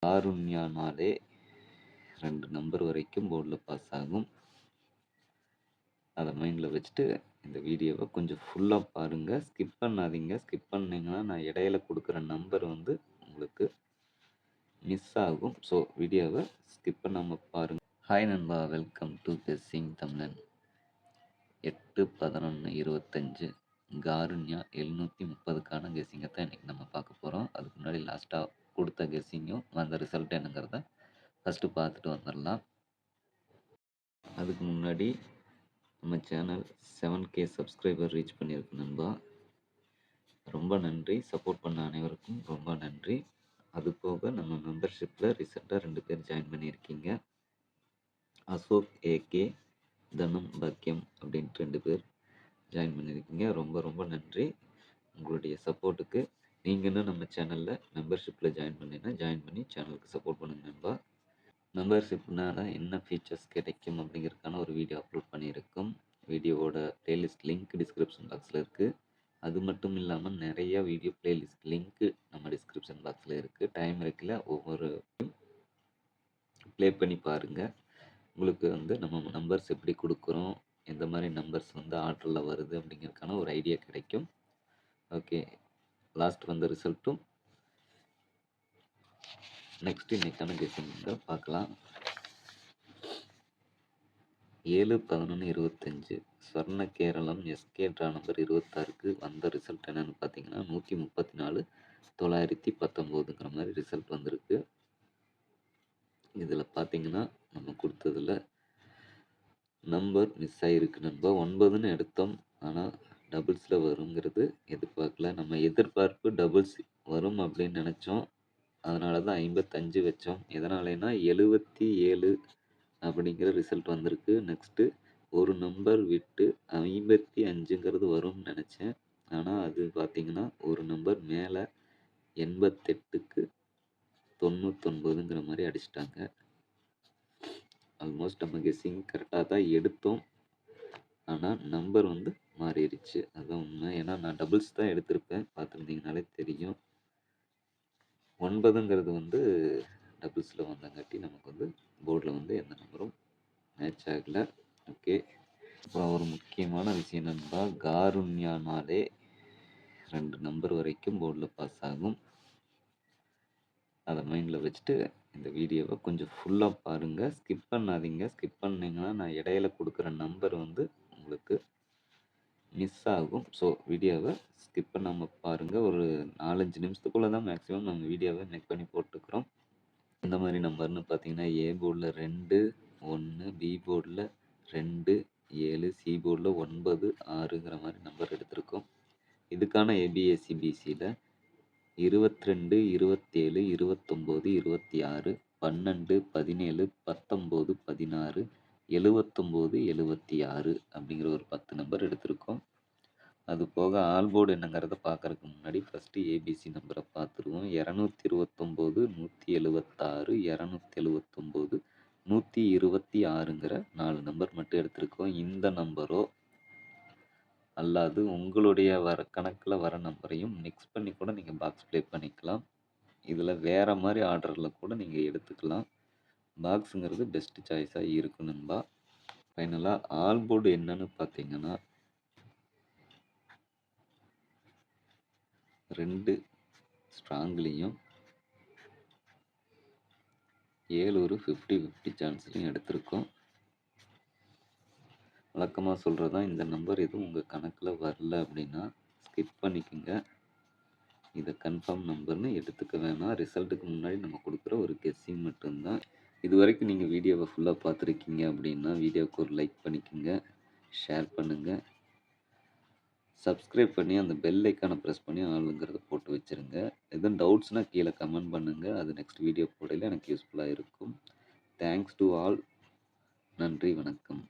காருண்யானாலே 2 number வரைக்கும் போர்டில் pass ஆகும். அதை மைண்டில் வச்சுட்டு இந்த வீடியோவை கொஞ்சம் ஃபுல்லாக பாருங்கள், ஸ்கிப் பண்ணாதீங்க. ஸ்கிப் பண்ணிங்கன்னா நான் இடையில கொடுக்குற நம்பர் வந்து உங்களுக்கு மிஸ் ஆகும். ஸோ வீடியோவை ஸ்கிப் பண்ணாமல் பாருங்கள். ஹாய் நண்பா, வெல்கம் டு கெஸ்ஸிங் தமிழன். 8/11/25 காருண்யா 730க்கான கெஸ்ஸிங்கை தான் இன்றைக்கி நம்ம பார்க்க போகிறோம். அதுக்கு முன்னாடி லாஸ்ட்டாக கொடுத்த கெஸ்ஸிங்கும் வந்த ரிசல்ட் என்னங்கிறத ஃபஸ்ட்டு பார்த்துட்டு வந்துடலாம். அதுக்கு முன்னாடி நம்ம சேனல் 7K சப்ஸ்கிரைபர் ரீச் பண்ணியிருக்கு நண்பா. ரொம்ப நன்றி. சப்போர்ட் பண்ண அனைவருக்கும் ரொம்ப நன்றி. அது போக நம்ம மெம்பர்ஷிப்பில் ரீசெண்டாக 2 பேர் ஜாயின் பண்ணியிருக்கீங்க. அசோக் ஏகே, தனம் பாக்கியம் அப்படின்ட்டு 2 பேர் ஜாயின் பண்ணியிருக்கீங்க. ரொம்ப ரொம்ப நன்றி உங்களுடைய சப்போர்ட்டுக்கு. நீங்கள் இன்னும் நம்ம சேனலில் மெம்பர்ஷிப்பில் ஜாயின் பண்ணி சேனலுக்கு சப்போர்ட் பண்ணுங்க நண்பா. மெம்பர்ஷிப்னால் என்ன ஃபீச்சர்ஸ் கிடைக்கும் அப்படிங்கிறதுக்கான ஒரு வீடியோ அப்லோட் பண்ணியிருக்கோம். வீடியோவோட ப்ளேலிஸ்ட் லிங்க் டிஸ்கிரிப்ஷன் பாக்ஸில் இருக்குது. அது மட்டும் இல்லாமல் நிறையா வீடியோ ப்ளேலிஸ்ட் லிங்க்கு நம்ம டிஸ்கிரிப்ஷன் பாக்ஸில் இருக்குது. டைம் இருக்குல்ல, ஒவ்வொரு ப்ளே பண்ணி பாருங்கள். உங்களுக்கு வந்து நம்ம நம்பர்ஸ் எப்படி கொடுக்குறோம், எந்த மாதிரி நம்பர்ஸ் வந்து ஆர்டரில் வருது அப்படிங்கிறதுக்கான ஒரு ஐடியா கிடைக்கும். ஓகே, லாஸ்ட் வந்த ரிசல்ட்டும் நெக்ஸ்ட் இன்னைக்கான கெஸ்ஸிங்க பார்க்கலாம். 7/11/25 ஸ்வர்ண கேரளம் எஸ்கே ட்ரா நம்பர் 26க்கு வந்த ரிசல்ட் என்னென்னு பார்த்தீங்கன்னா 134,919ங்கிற மாதிரி ரிசல்ட் வந்திருக்கு. இதில் பார்த்தீங்கன்னா நம்ம கொடுத்ததில் நம்பர் மிஸ் ஆகிருக்கு நண்பா. 9ன்னு எடுத்தோம், ஆனால் டபுள்ஸில் வருங்கிறது எதிர்பார்க்கல. நம்ம எதிர்பார்ப்பு டபுள்ஸ் வரும் அப்படின்னு நினச்சோம். அதனால தான் 55 வச்சோம். எதனாலனா 77 அப்படிங்கிற ரிசல்ட் வந்திருக்கு. நெக்ஸ்ட்டு ஒரு நம்பர் விட்டு 55ங்கிறது வரும்னு நினச்சேன். ஆனால் அது பார்த்திங்கன்னா ஒரு நம்பர் மேலே 88க்கு 99ங்கிற மாதிரி அடிச்சிட்டாங்க. ஆல்மோஸ்ட் நம்ம கெஸ்ஸிங் கரெக்டாக தான் எடுத்தோம், ஆனால் நம்பர் வந்து மாறிடுச்சு. அதுதான் உண்மை. ஏன்னா நான் டபுள்ஸ் தான் எடுத்திருப்பேன், பார்த்துருந்தீங்கனாலே தெரியும். 9ங்கிறது வந்து டபுள்ஸில் வந்தங்காட்டி நமக்கு வந்து போர்டில் வந்து எந்த நம்பரும் மேட்ச் ஆகலை. ஓகே, அப்புறம் ஒரு முக்கியமான விஷயம் நண்பா, காருண்யானாலே 2 நம்பர் வரைக்கும் போர்டில் பாஸ் ஆகும். அதை மைண்டில் வச்சுட்டு இந்த வீடியோவை கொஞ்சம் ஃபுல்லாக பாருங்கள், ஸ்கிப் பண்ணாதீங்க. ஸ்கிப் பண்ணிங்கன்னா நான் இடையில கொடுக்குற நம்பர் வந்து உங்களுக்கு மிஸ் ஆகும். ஸோ வீடியோவை ஸ்கிப் பண்ணாமல் பாருங்கள். ஒரு 4-5 நிமிஷத்துக்குள்ளே தான் மேக்ஸிமம் நம்ம வீடியோவை மேக் பண்ணி போட்டுக்கிறோம். இந்த மாதிரி நம்பர்னு பார்த்தீங்கன்னா ஏ போர்டில் 2, 1, பி போர்டில் 2, 7, சி போர்டில் 9, 6ங்கிற மாதிரி நம்பர் எடுத்திருக்கோம். இதுக்கான ஏபிஎஸ்சிபிசியில் 22, 27, 29, 26, 12, 17, 19, 16, 79, 76 அப்படிங்கிற ஒரு 10 நம்பர் எடுத்திருக்கோம். அது போக ஆல் போர்டு என்னங்கிறத பார்க்குறதுக்கு முன்னாடி ஃபஸ்ட்டு ஏபிசி நம்பரை பார்த்துருவோம். 229, 176, 279, 126ங்கிற 4 நம்பர் மட்டும் எடுத்திருக்கோம். இந்த நம்பரோ அல்லாது உங்களுடைய கணக்கில் வர நம்பரையும் மிக்ஸ் பண்ணி கூட நீங்கள் பாக்ஸ் ப்ளே பண்ணிக்கலாம். இதில் வேறு மாதிரி ஆர்டரில் கூட நீங்கள் எடுத்துக்கலாம். பாக்ஸுங்கிறது பெஸ்ட்டு சாய்ஸாக இருக்கும் நண்பா. ஃபைனலாக ஆல் போர்டு என்னன்னு பார்த்தீங்கன்னா 2 ஸ்ட்ராங்லேயும் 7 ஒரு 50-50 சான்ஸ்லையும் எடுத்திருக்கோம். வழக்கமாக சொல்கிறது தான், இந்த நம்பர் எதுவும் உங்கள் கணக்கில் வரல அப்படின்னா ஸ்கிப் பண்ணிக்கோங்க. இதை கன்ஃபார்ம் நம்பர்னு எடுத்துக்க வேணாம். ரிசல்ட்டுக்கு முன்னாடி நம்ம கொடுக்குற ஒரு கெஸ்ஸிங் மட்டும்தான். இது வரைக்கும் நீங்கள் வீடியோவை ஃபுல்லாக பார்த்துருக்கீங்க அப்படின்னா வீடியோவுக்கு ஒரு லைக் பண்ணிக்கோங்க, ஷேர் பண்ணுங்கள், சப்ஸ்கிரைப் பண்ணி அந்த பெல் ஐக்கானை ப்ரெஸ் பண்ணி ஆளுங்கிறத போட்டு வச்சுருங்க. எதுவும் டவுட்ஸ்னால் கீழே கமெண்ட் பண்ணுங்கள். அது நெக்ஸ்ட் வீடியோ போடையில் எனக்கு யூஸ்ஃபுல்லாக இருக்கும். Thanks to all. நன்றி, வணக்கம்.